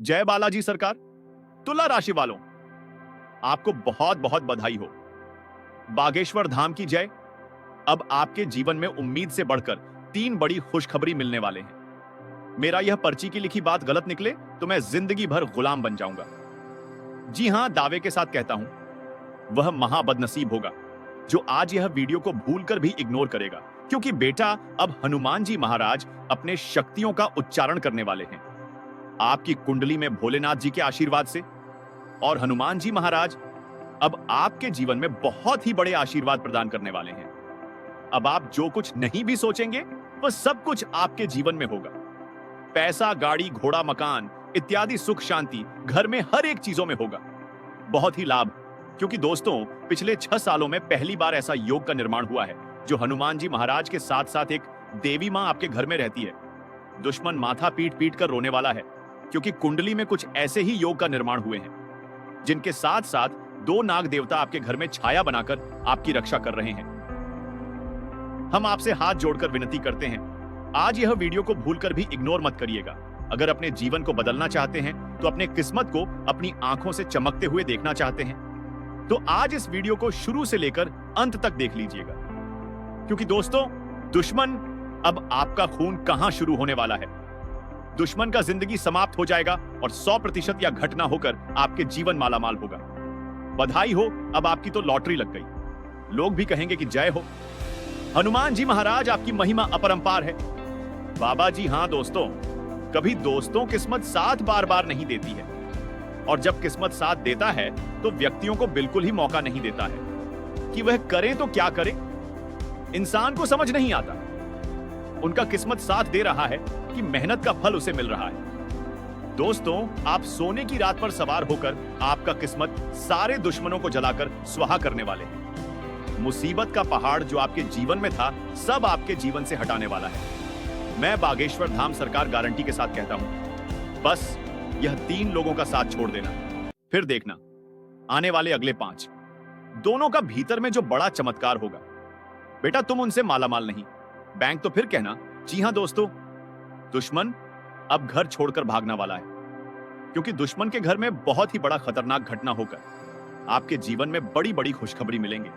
जय बालाजी सरकार। तुला राशि वालों, आपको बहुत बहुत बधाई हो। बागेश्वर धाम की जय। अब आपके जीवन में उम्मीद से बढ़कर 3 बड़ी खुशखबरी मिलने वाले हैं। मेरा यह पर्ची की लिखी बात गलत निकले तो मैं जिंदगी भर गुलाम बन जाऊंगा। जी हां, दावे के साथ कहता हूं, वह महाबदनसीब होगा जो आज यह वीडियो को भूलकर भी इग्नोर करेगा, क्योंकि बेटा अब हनुमान जी महाराज अपने शक्तियों का उच्चारण करने वाले हैं आपकी कुंडली में भोलेनाथ जी के आशीर्वाद से। और हनुमान जी महाराज अब आपके जीवन में बहुत ही बड़े आशीर्वाद प्रदान करने वाले हैं। अब आप जो कुछ नहीं भी सोचेंगे वह सब कुछ आपके जीवन में होगा। पैसा, गाड़ी, घोड़ा, मकान इत्यादि सुख शांति घर में हर एक चीजों में होगा। बहुत ही लाभ, क्योंकि दोस्तों पिछले 6 सालों में पहली बार ऐसा योग का निर्माण हुआ है जो हनुमान जी महाराज के साथ साथ एक देवी मां आपके घर में रहती है। दुश्मन माथा पीट पीट कर रोने वाला है, क्योंकि कुंडली में कुछ ऐसे ही योग का निर्माण हुए हैं जिनके साथ साथ 2 नाग देवता आपके घर में छाया बनाकर आपकी रक्षा कर रहे हैं। हम आपसे हाथ जोड़कर विनती करते हैं, आज यह वीडियो को भूलकर भी इग्नोर मत करिएगा। अगर अपने जीवन को बदलना चाहते हैं तो अपने किस्मत को अपनी आंखों से चमकते हुए देखना चाहते हैं तो आज इस वीडियो को शुरू से लेकर अंत तक देख लीजिएगा, क्योंकि दोस्तों दुश्मन अब आपका खून कहां शुरू होने वाला है। दुश्मन का जिंदगी समाप्त हो जाएगा और 100% या घटना होकर आपके जीवन मालामाल होगा। बधाई हो, अब आपकी तो लॉटरी लग गई। लोग भी कहेंगे कि जय हो, हनुमान जी महाराज आपकी महिमा अपरंपार है। बाबा जी हां दोस्तों, कभी दोस्तों किस्मत साथ बार बार नहीं देती है, और जब किस्मत साथ देता है तो व्यक्तियों को बिल्कुल ही मौका नहीं देता है कि वह करें तो क्या करें। इंसान को समझ नहीं आता उनका किस्मत साथ दे रहा है कि मेहनत का फल उसे मिल रहा है। दोस्तों, आप सोने की रात पर सवार होकर आपका किस्मत सारे दुश्मनों को जलाकर स्वाहा करने वाले हैं। मुसीबत का पहाड़ जो आपके जीवन में था सब आपके जीवन से हटाने वाला है। मैं बागेश्वर धाम सरकार गारंटी के साथ कहता हूं, बस यह 3 लोगों का साथ छोड़ देना, फिर देखना आने वाले अगले 5 दोनों का भीतर में जो बड़ा चमत्कार होगा। बेटा तुम उनसे मालामाल नहीं, बैंक तो फिर कहना। जी हां दोस्तों, दुश्मन अब घर छोड़कर भागना वाला है, क्योंकि दुश्मन के घर में बहुत ही बड़ा खतरनाक घटना होकर आपके जीवन में बड़ी बड़ी खुशखबरी मिलेंगे।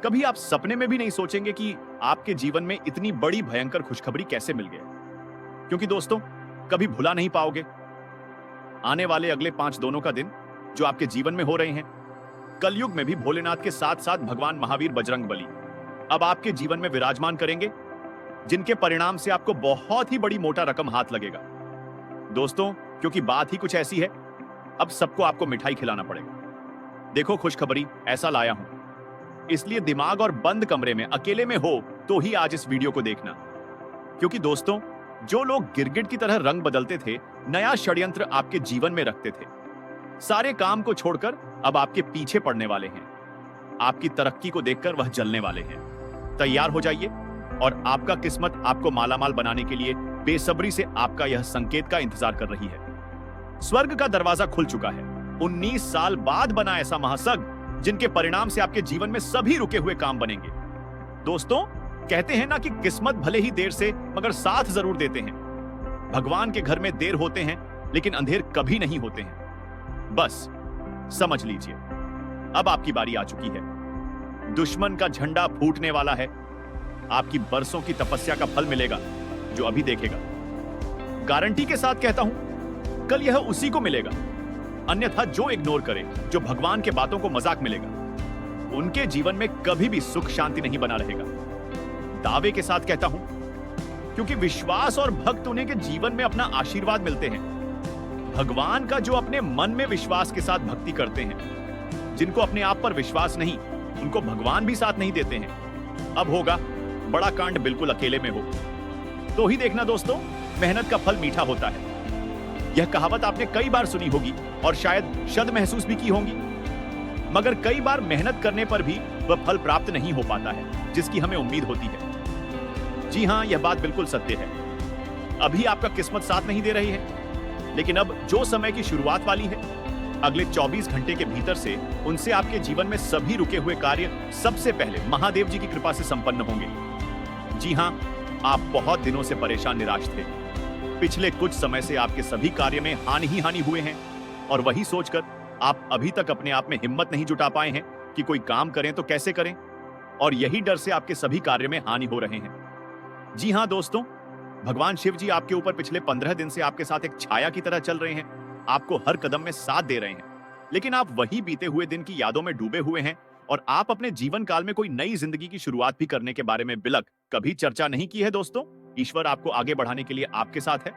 कभी आप सपने में भी नहीं सोचेंगे कि आपके जीवन में इतनी बड़ी भयंकर खुशखबरी कैसे मिल गई, क्योंकि दोस्तों कभी भुला नहीं पाओगे आने वाले अगले 5 दोनों का दिन जो आपके जीवन में हो रहे हैं। कलयुग में भी भोलेनाथ के साथ साथ भगवान महावीर बजरंगबली अब आपके जीवन में विराजमान करेंगे, जिनके परिणाम से आपको बहुत ही बड़ी मोटा रकम हाथ लगेगा। दोस्तों क्योंकि बात ही कुछ ऐसी है, अब सबको आपको मिठाई खिलाना पड़ेगा। देखो खुशखबरी ऐसा लाया हूं, इसलिए दिमाग और बंद कमरे में अकेले में हो तो ही आज इस वीडियो को देखना, क्योंकि दोस्तों जो लोग गिरगिट की तरह रंग बदलते थे, नया षड्यंत्र आपके जीवन में रखते थे, सारे काम को छोड़कर अब आपके पीछे पड़ने वाले हैं। आपकी तरक्की को देखकर वह जलने वाले हैं। तैयार हो जाइए, और आपका किस्मत आपको मालामाल बनाने के लिए बेसब्री से आपका यह संकेत का इंतजार कर रही है। स्वर्ग का दरवाजा खुल चुका है। 19 साल बाद बना ऐसा महासग जिनके परिणाम से आपके जीवन में सभी रुके हुए काम बनेंगे। दोस्तों कहते हैं ना कि किस्मत भले ही देर से मगर साथ जरूर देते हैं। भगवान के घर में देर होते हैं लेकिन अंधेर कभी नहीं होते हैं। बस समझ लीजिए, अब आपकी बारी आ चुकी है। दुश्मन का झंडा फूटने वाला है। आपकी बरसों की तपस्या का फल मिलेगा जो अभी देखेगा। गारंटी के साथ कहता हूं, कल यह उसी को मिलेगा। अन्यथा जो इग्नोर करे, जो भगवान के बातों को मजाक मिलेगा, उनके जीवन में कभी भी सुख शांति नहीं बना रहेगा। दावे के साथ कहता हूं, क्योंकि विश्वास और भक्त उन्हें के जीवन में अपना आशीर्वाद मिलते हैं। भगवान का जो अपने मन में विश्वास के साथ भक्ति करते हैं, जिनको अपने आप पर विश्वास नहीं, उनको भगवान भी साथ नहीं देते हैं। अब होगा बड़ा कांड, बिल्कुल अकेले में हो तो ही देखना दोस्तों, मेहनत का फल मीठा होता है। यह कहावत आपने कई बार सुनी होगी और शायद शद महसूस भी की होगी, मगर कई बार मेहनत करने पर भी वह फल प्राप्त नहीं हो पाता है जिसकी हमें उम्मीद होती है। जी हां, यह बात बिल्कुल सत्य है। अभी आपका किस्मत साथ नहीं दे रही है, लेकिन अब जो समय की शुरुआत वाली है, अगले 24 घंटे के भीतर से उनसे आपके जीवन में सभी रुके हुए कार्य सबसे पहले महादेव जी की कृपा से संपन्न होंगे। जी हां, आप बहुत दिनों से परेशान निराश थे, पिछले कुछ समय से आपके सभी कार्य में हानि ही हानि हुए हैं और वही सोचकर आप अभी तक अपने आप में हिम्मत नहीं जुटा पाए हैं कि कोई काम करें तो कैसे करें, और यही डर से आपके सभी कार्य में हानि हो रहे हैं। जी हां दोस्तों, भगवान शिव जी आपके ऊपर पिछले 15 दिन से आपके साथ एक छाया की तरह चल रहे हैं, आपको हर कदम में साथ दे रहे हैं, लेकिन आप वही बीते हुए दिन की यादों में डूबे हुए हैं और आप अपने जीवन काल में कोई नई जिंदगी की शुरुआत भी करने के बारे में बिलक कभी चर्चा नहीं की है। दोस्तों, ईश्वर आपको आगे बढ़ाने के लिए आपके साथ है।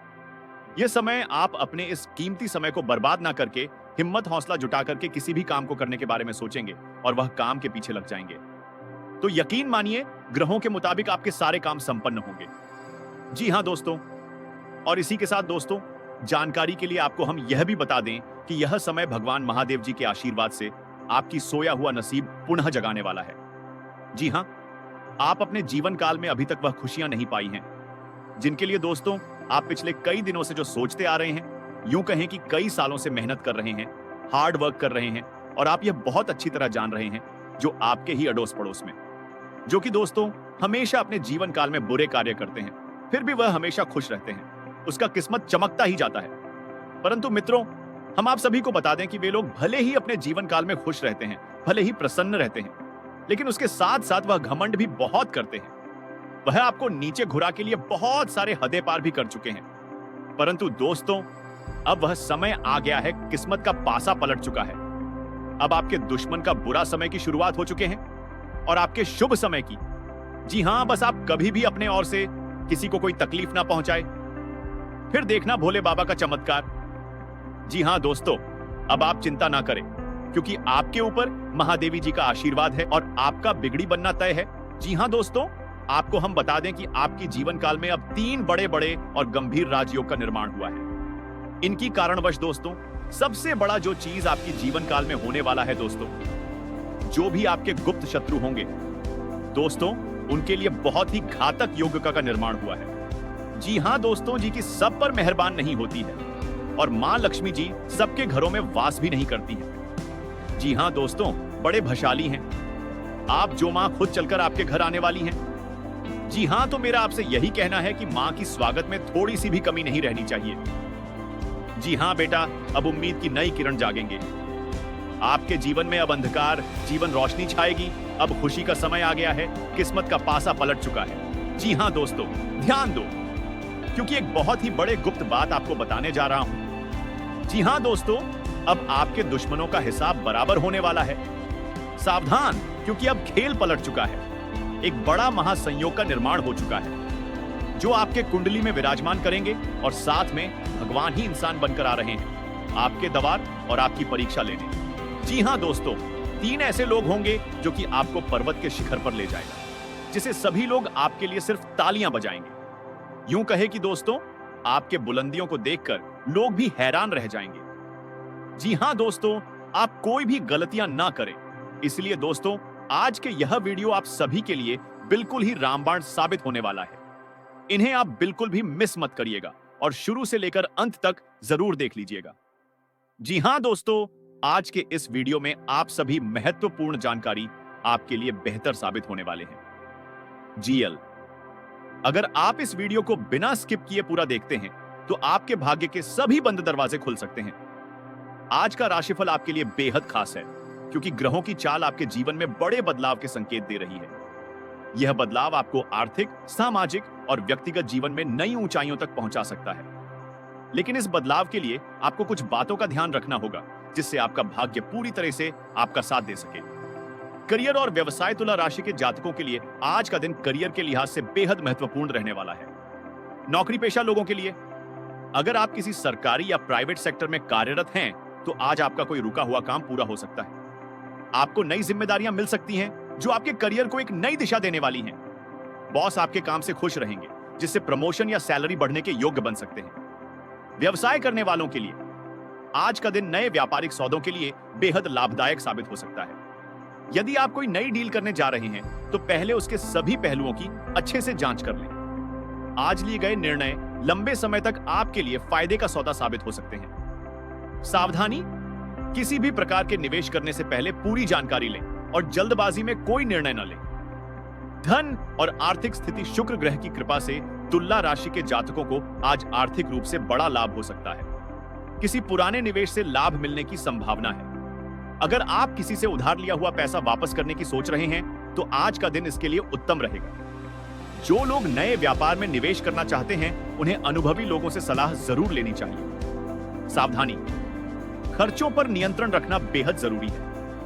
यह समय आप अपने इस कीमती समय को बर्बाद ना करके हिम्मत हौसला जुटा करके किसी भी काम को करने के बारे में सोचेंगे और वह काम के पीछे लग जाएंगे तो यकीन मानिए ग्रहों के मुताबिक आपके सारे काम संपन्न होंगे। जी हां दोस्तों, और इसी के साथ दोस्तों, जानकारी के लिए आपको हम यह भी बता दें कि यह समय भगवान महादेव जी के आशीर्वाद से आपकी सोया हुआ नसीब पुनः जगाने वाला है। जी हां, आप अपने जीवन काल में अभी तक वह खुशियां नहीं पाई हैं जिनके लिए दोस्तों आप पिछले कई दिनों से जो सोचते आ रहे हैं, यूं कहें कि कई सालों से मेहनत कर रहे हैं, हार्ड वर्क कर रहे हैं, और आप यह बहुत अच्छी तरह जान रहे हैं जो आपके ही अड़ोस पड़ोस में, जो कि दोस्तों हमेशा अपने जीवन काल में बुरे कार्य करते हैं, फिर भी वह हमेशा खुश रहते हैं, उसका किस्मत चमकता ही जाता है। परंतु मित्रों, हम आप सभी को बता दें कि वे लोग भले ही अपने जीवन काल में खुश रहते हैं, भले ही प्रसन्न रहते हैं, लेकिन उसके साथ साथ वह घमंड भी बहुत करते हैं। वह आपको नीचे घुरा के लिए बहुत सारे हदें पार भी कर चुके हैं। परंतु दोस्तों, अब वह समय आ गया है, किस्मत का पासा पलट चुका है। अब आपके दुश्मन का बुरा समय की शुरुआत हो चुके हैं और आपके शुभ समय की। जी हां, बस आप कभी भी अपने ओर से किसी को कोई तकलीफ ना पहुंचाए, फिर देखना भोले बाबा का चमत्कार। जी हां दोस्तों, अब आप चिंता ना करें क्योंकि आपके ऊपर महादेवी जी का आशीर्वाद है और आपका बिगड़ी बनना तय है। जी हां दोस्तों, आपको हम बता दें कि आपकी जीवन काल में अब 3 बड़े बड़े और गंभीर राजयोग का निर्माण हुआ है। इनकी कारणवश दोस्तों सबसे बड़ा जो चीज आपकी जीवन काल में होने वाला है दोस्तों, जो भी आपके गुप्त शत्रु होंगे दोस्तों, उनके लिए बहुत ही घातक योग का निर्माण हुआ है। जी हां दोस्तों, जी की सब पर मेहरबान नहीं होती है और मां लक्ष्मी जी सबके घरों में वास भी नहीं करती है। जी हां दोस्तों, बड़े भशाली हैं आप, जो मां खुद चलकर आपके घर आने वाली हैं। जी हां, तो मेरा आपसे यही कहना है कि मां की स्वागत में थोड़ी सी भी कमी नहीं रहनी चाहिए। जी हां बेटा, अब उम्मीद की नई किरण जागेंगे आपके जीवन में। अब अंधकार जीवन रोशनी छाएगी, अब खुशी का समय आ गया है, किस्मत का पासा पलट चुका है। जी हां दोस्तों, ध्यान दो क्योंकि एक बहुत ही बड़े गुप्त बात आपको बताने जा रहा हूं। जी हां दोस्तों, अब आपके दुश्मनों का हिसाब बराबर होने वाला है। सावधान, क्योंकि अब खेल पलट चुका है, एक बड़ा महासंयोग का निर्माण हो चुका है जो आपके कुंडली में विराजमान करेंगे और साथ में भगवान ही इंसान बनकर आ रहे हैं आपके दवार और आपकी परीक्षा लेने। जी हां दोस्तों, 3 ऐसे लोग होंगे जो कि आपको पर्वत के शिखर पर ले जाएगा, जिसे सभी लोग आपके लिए सिर्फ तालियां बजाएंगे। यूं कहे कि दोस्तों आपके बुलंदियों को देखकर लोग भी हैरान रह जाएंगे। जी हां दोस्तों, आप कोई भी गलतियां ना करें, इसलिए दोस्तों आज के यह वीडियो आप सभी के लिए बिल्कुल ही रामबाण साबित होने वाला है। इन्हें आप बिल्कुल भी मिस मत करिएगा और शुरू से लेकर अंत तक जरूर देख लीजिएगा। जी हां दोस्तों, आज के इस वीडियो में आप सभी महत्वपूर्ण जानकारी आपके लिए बेहतर साबित होने वाले हैं। जीएल, अगर आप इस वीडियो को बिना स्किप किए पूरा देखते हैं तो आपके भाग्य के सभी बंद दरवाजे खुल सकते हैं। आज का राशिफल आपके लिए बेहद खास है क्योंकि ग्रहों की चाल आपके जीवन में बड़े बदलाव के संकेत दे रही है। यह बदलाव आपको आर्थिक, सामाजिक और व्यक्तिगत जीवन में नई ऊंचाइयों तक पहुंचा सकता है, लेकिन इस बदलाव के लिए आपको कुछ बातों का ध्यान रखना होगा जिससे आपका भाग्य पूरी तरह से आपका साथ दे सके। करियर और व्यवसाय तुला राशि के जातकों के लिए आज का दिन करियर के लिहाज से बेहद महत्वपूर्ण रहने वाला है। नौकरी पेशा लोगों के लिए, अगर आप किसी सरकारी या प्राइवेट सेक्टर में कार्यरत हैं तो आज आपका कोई रुका हुआ काम पूरा हो सकता है। आपको नई जिम्मेदारियां मिल सकती हैं जो आपके करियर को एक नई दिशा देने वाली हैं। बॉस आपके काम से खुश रहेंगे जिससे प्रमोशन या सैलरी बढ़ने के योग्य बन सकते हैं। व्यवसाय करने वालों के लिए आज का दिन नए व्यापारिक सौदों के लिए बेहद लाभदायक साबित हो सकता है। यदि आप कोई नई डील करने जा रहे हैं तो पहले उसके सभी पहलुओं की अच्छे से जांच कर लें। आज लिए गए निर्णय लंबे समय तक आपके लिए फायदे का सौदा साबित हो सकते हैं। सावधानी, किसी भी प्रकार के निवेश करने से पहले पूरी जानकारी लें और जल्दबाजी में कोई निर्णय न लें। धन और आर्थिक स्थिति शुक्र ग्रह की कृपा से तुला राशि के जातकों को आज आर्थिक रूप से बड़ा लाभ हो सकता है। किसी पुराने निवेश से लाभ मिलने की संभावना है। अगर आप किसी से उधार लिया हुआ पैसा वापस करने की सोच रहे हैं, तो आज का दिन इसके लिए उत्तम रहेगा। जो लोग नए व्यापार में निवेश करना चाहते हैं, उन्हें अनुभवी लोगों से सलाह जरूर लेनी चाहिए। सावधानी, खर्चों पर नियंत्रण रखना बेहद जरूरी है,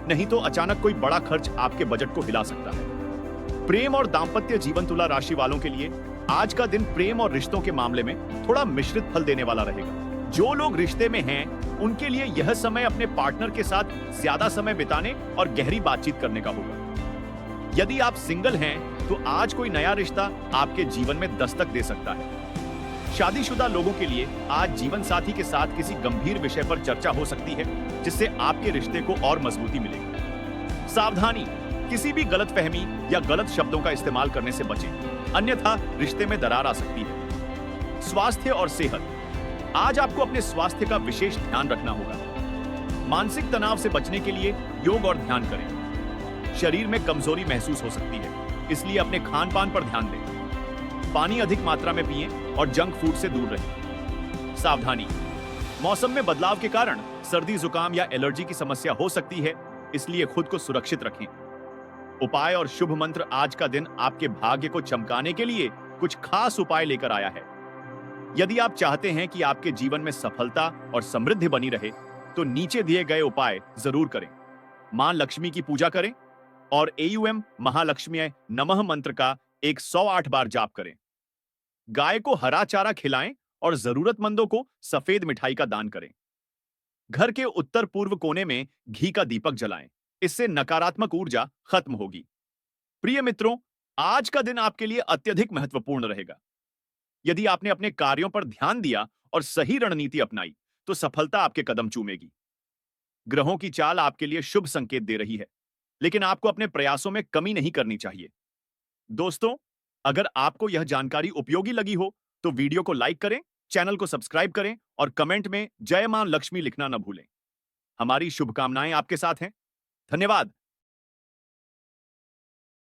नहीं तो अचानक कोई बड़ा खर्च आपके बजट को हिला सकता है। प्रेम और दांपत्य जीवन तुला राशि वालों के लिए आज का दिन प्रेम और रिश्तों के मामले में थोड़ा मिश्रित फल देने वाला रहेगा। जो लोग रिश्ते में हैं, उनके लिए यह समय अपने पार्टनर के साथ ज्यादा समय बिताने और गहरी बातचीत करने का होगा। यदि आप सिंगल हैं, तो आज कोई नया रिश्ता आपके जीवन में दस्तक दे सकता है। शादीशुदा लोगों के लिए आज जीवन साथी के साथ किसी गंभीर विषय पर चर्चा हो सकती है, जिससे आपके रिश्ते को और मजबूती मिलेगी। सावधानी, किसी भी गलतफहमी या गलत शब्दों का इस्तेमाल करने से बचें, अन्यथा रिश्ते में दरार आ सकती है। स्वास्थ्य और सेहत, आज आपको अपने स्वास्थ्य का विशेष ध्यान रखना होगा। मानसिक तनाव से बचने के लिए योग और ध्यान करें। शरीर में कमजोरी महसूस हो सकती है, इसलिए अपने खान पान पर ध्यान दें। पानी अधिक मात्रा में पिएं और जंक फूड से दूर रहें। सावधानी, मौसम में बदलाव के कारण सर्दी, जुकाम या एलर्जी की समस्या हो सकती है, इसलिए खुद को सुरक्षित रखें। उपाय और शुभ मंत्र, आज का दिन आपके भाग्य को चमकाने के लिए कुछ खास उपाय लेकर आया है। यदि आप चाहते हैं कि आपके जीवन में सफलता और समृद्धि बनी रहे, तो नीचे दिए गए उपाय जरूर करें। मां लक्ष्मी की पूजा करें और एयूएम महालक्ष्मी नमः मंत्र का 108 बार जाप करें। गाय को हरा चारा खिलाएं और जरूरतमंदों को सफेद मिठाई का दान करें। घर के उत्तर पूर्व कोने में घी का दीपक जलाएं, इससे नकारात्मक ऊर्जा खत्म होगी। प्रिय मित्रों, आज का दिन आपके लिए अत्यधिक महत्वपूर्ण रहेगा। यदि आपने अपने कार्यों पर ध्यान दिया और सही रणनीति अपनाई, तो सफलता आपके कदम चूमेगी। ग्रहों की चाल आपके लिए शुभ संकेत दे रही है, लेकिन आपको अपने प्रयासों में कमी नहीं करनी चाहिए। दोस्तों, अगर आपको यह जानकारी उपयोगी लगी हो, तो वीडियो को लाइक करें, चैनल को सब्सक्राइब करें और कमेंट में जय मां लक्ष्मी लिखना न भूलें। हमारी शुभकामनाएं आपके साथ हैं। धन्यवाद।